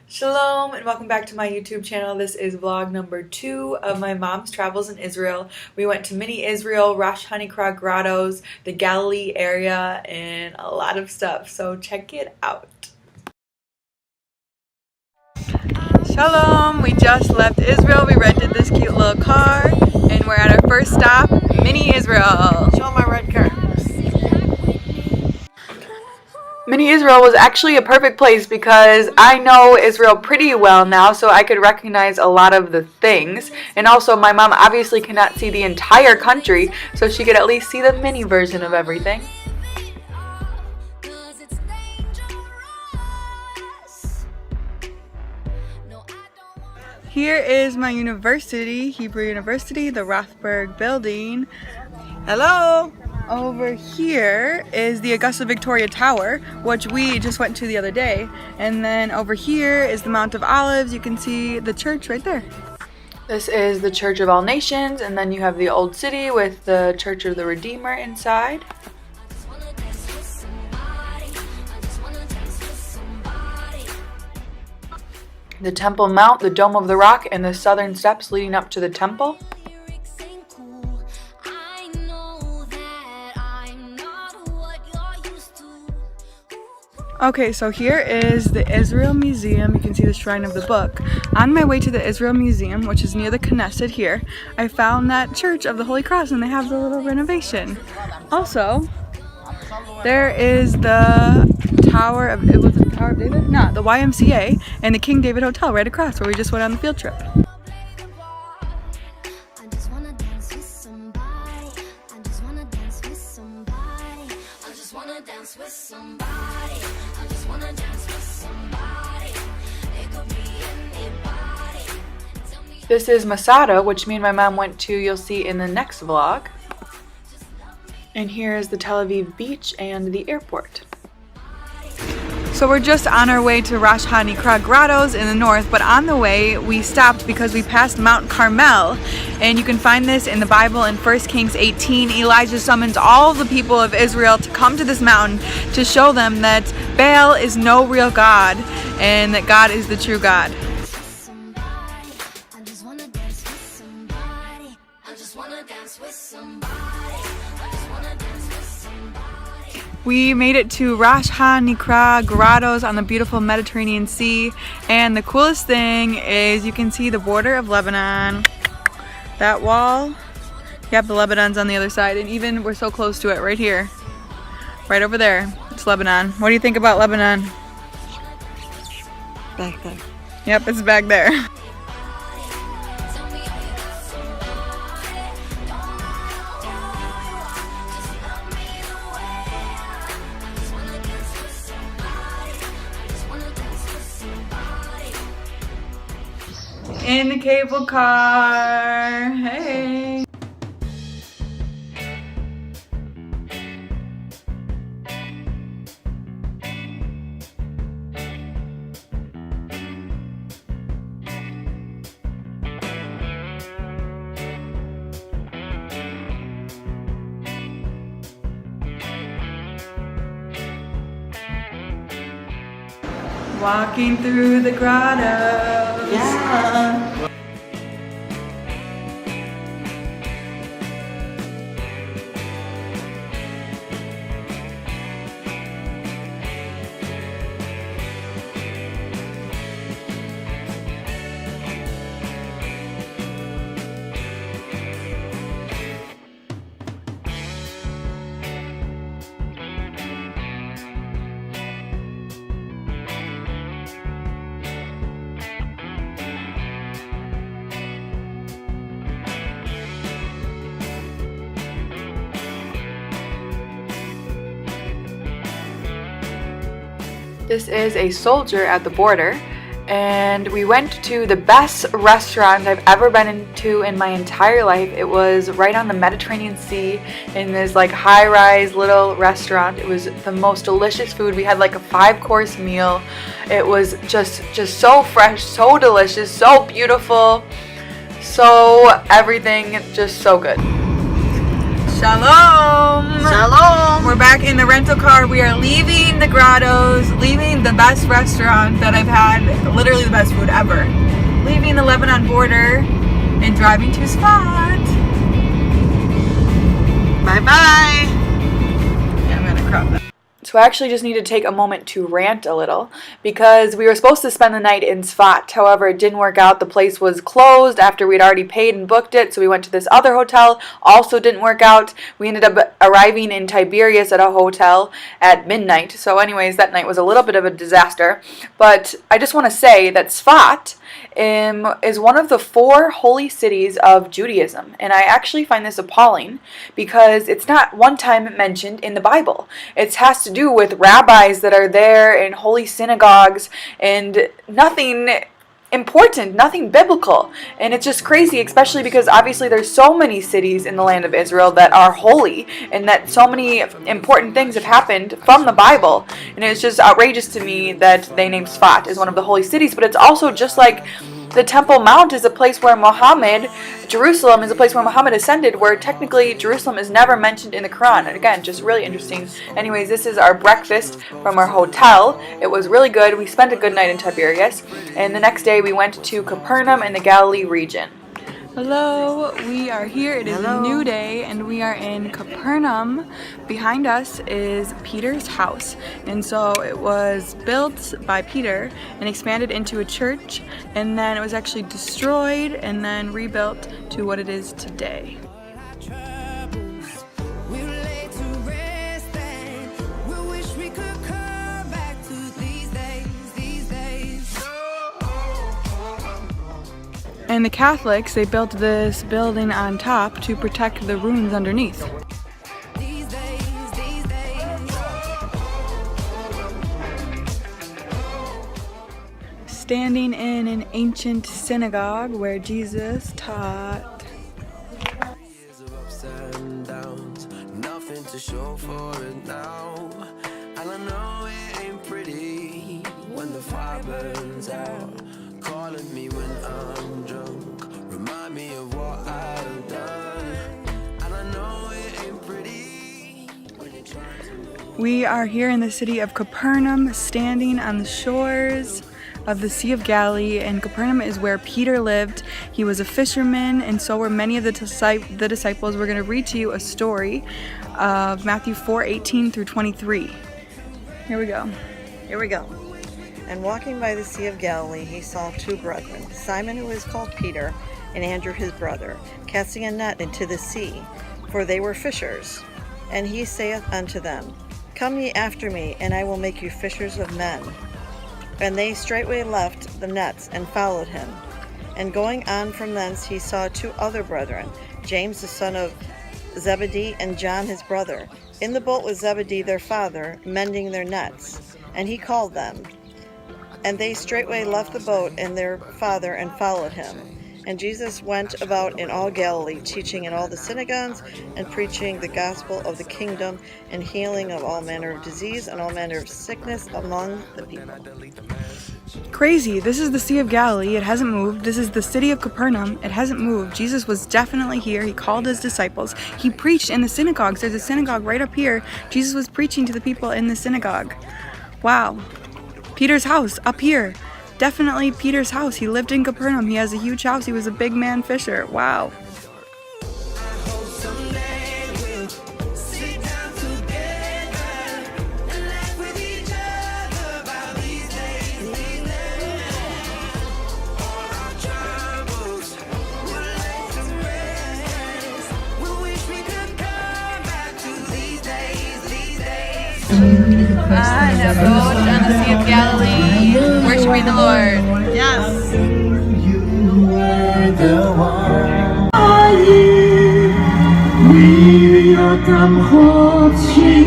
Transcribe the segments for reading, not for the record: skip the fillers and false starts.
Shalom and welcome back to my YouTube channel. This is vlog number 2 of my mom's travels in Israel. We went to mini Israel, Rosh Hanikra grottos, the Galilee area, and a lot of stuff. So check it out. Shalom! We just left Israel. We rented this cute little car and we're at our first stop, mini Israel. Show my red car. Mini Israel was actually a perfect place because I know Israel pretty well now, so I could recognize a lot of the things. And also my mom obviously cannot see the entire country, so she could at least see the mini version of everything. Here is my university, Hebrew University, the Rothberg building. Hello! Over here is the Augusta Victoria Tower, which we just went to the other day. And then over here is the Mount of Olives. You can see the church right there. This is the Church of All Nations, and then you have the Old City with the Church of the Redeemer inside. The Temple Mount, the Dome of the Rock, and the southern steps leading up to the temple. Okay, so here is the Israel Museum. You can see the Shrine of the Book. On my way to the Israel Museum, which is near the Knesset here, I found that Church of the Holy Cross, and they have the little renovation. Also, there is the Tower of, it was the Tower of David? No, the YMCA and the King David Hotel right across where we just went on the field trip. This is Masada, which me and my mom went to, you'll see in the next vlog. And here is the Tel Aviv beach and the airport. So we're just on our way to Rosh Hanikra grottos in the north, but on the way we stopped because we passed Mount Carmel, and you can find this in the Bible in 1 Kings 18. Elijah summons all the people of Israel to come to this mountain to show them that Baal is no real God and that God is the true God. We made it to Rosh Hanikra grottos on the beautiful Mediterranean Sea, and the coolest thing is you can see the border of Lebanon. That wall, yep, the Lebanon's on the other side, and even we're so close to it right here. Right over there, it's Lebanon. What do you think about Lebanon? Back there. Yep, it's back there. In the cable car, hey! Walking through the grottos. Yeah. This is a soldier at the border, and we went to the best restaurant I've ever been into in my entire life. It was right on the Mediterranean Sea in this like high-rise little restaurant. It was the most delicious food. We had like a 5-course meal. It was just so fresh, so delicious, so beautiful, so everything, just so good. Shalom! Shalom! We're back in the rental car. We are leaving the grottos, leaving the best restaurant that I've had, literally the best food ever. Leaving the Lebanon border and driving to Sfat. Bye-bye! Yeah, I'm gonna crop that. So I actually just need to take a moment to rant a little because we were supposed to spend the night in Sfat. However, it didn't work out. The place was closed after we'd already paid and booked it, so we went to this other hotel. Also didn't work out. We ended up arriving in Tiberias at a hotel at midnight. So anyways, that night was a little bit of a disaster. But I just want to say that Sfat is one of the 4 holy cities of Judaism. And I actually find this appalling because it's not one time mentioned in the Bible. It has to do with rabbis that are there in holy synagogues and nothing important, nothing biblical. And it's just crazy, especially because obviously there's so many cities in the land of Israel that are holy and that so many important things have happened from the Bible. And it's just outrageous to me that they named Sfat as one of the holy cities, but it's also just like the Temple Mount is a place where Jerusalem is a place where Muhammad ascended, where technically Jerusalem is never mentioned in the Quran. And again, just really interesting. Anyways, this is our breakfast from our hotel. It was really good. We spent a good night in Tiberias. And the next day we went to Capernaum in the Galilee region. Hello, we are here. It is a new day and we are in Capernaum. Behind us is Peter's house, and so it was built by Peter and expanded into a church, and then it was actually destroyed and then rebuilt to what it is today. And the Catholics, they built this building on top to protect the ruins underneath. Standing in an ancient synagogue where Jesus taught. Nothing to show for it now. And I know it ain't pretty when the fire burns out. Calling me when I'm drunk, remind me of what I've done, and I know it ain't pretty. We are here in the city of Capernaum, standing on the shores of the Sea of Galilee, and Capernaum is where Peter lived. He was a fisherman, and so were many of the disciples. We're going to read to you a story of Matthew 4:18 through 23. Here we go. And walking by the Sea of Galilee, he saw 2 brethren, Simon, who is called Peter, and Andrew his brother, casting a net into the sea, for they were fishers. And he saith unto them, Come ye after me, and I will make you fishers of men. And they straightway left the nets, and followed him. And going on from thence, he saw 2 other brethren, James the son of Zebedee, and John his brother, in the boat with Zebedee their father, mending their nets. And he called them. And they straightway left the boat and their father, and followed him. And Jesus went about in all Galilee, teaching in all the synagogues, and preaching the gospel of the kingdom, and healing of all manner of disease and all manner of sickness among the people. Crazy. This is the Sea of Galilee. It hasn't moved. This is the city of Capernaum. It hasn't moved. Jesus was definitely here. He called his disciples. He preached in the synagogues. There's a synagogue right up here. Jesus was preaching to the people in the synagogue. Wow. Peter's house up here. Definitely Peter's house. He lived in Capernaum. He has a huge house. He was a big man fisher. Wow. On a boat on the Sea of Galilee, worshiping the Lord. Yes. You were the one. We are come home, see.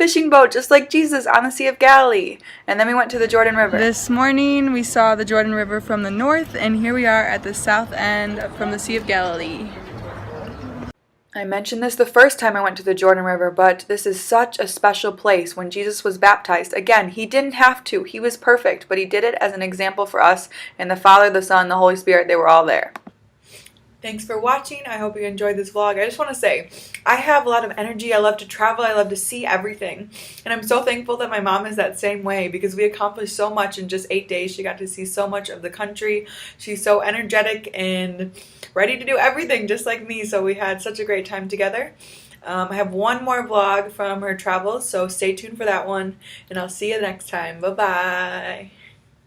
fishing boat just like Jesus on the Sea of Galilee. And then we went to the Jordan River. This morning we saw the Jordan River from the north, and here we are at the south end from the Sea of Galilee. I mentioned this the first time I went to the Jordan River, but this is such a special place. When Jesus was baptized, again, he didn't have to. He was perfect, but he did it as an example for us, and the Father, the Son, the Holy Spirit, they were all there. Thanks for watching. I hope you enjoyed this vlog. I just want to say, I have a lot of energy. I love to travel. I love to see everything. And I'm so thankful that my mom is that same way, because we accomplished so much in just 8 days. She got to see so much of the country. She's so energetic and ready to do everything just like me. So we had such a great time together. I have one more vlog from her travels, so stay tuned for that one. And I'll see you next time. Bye-bye.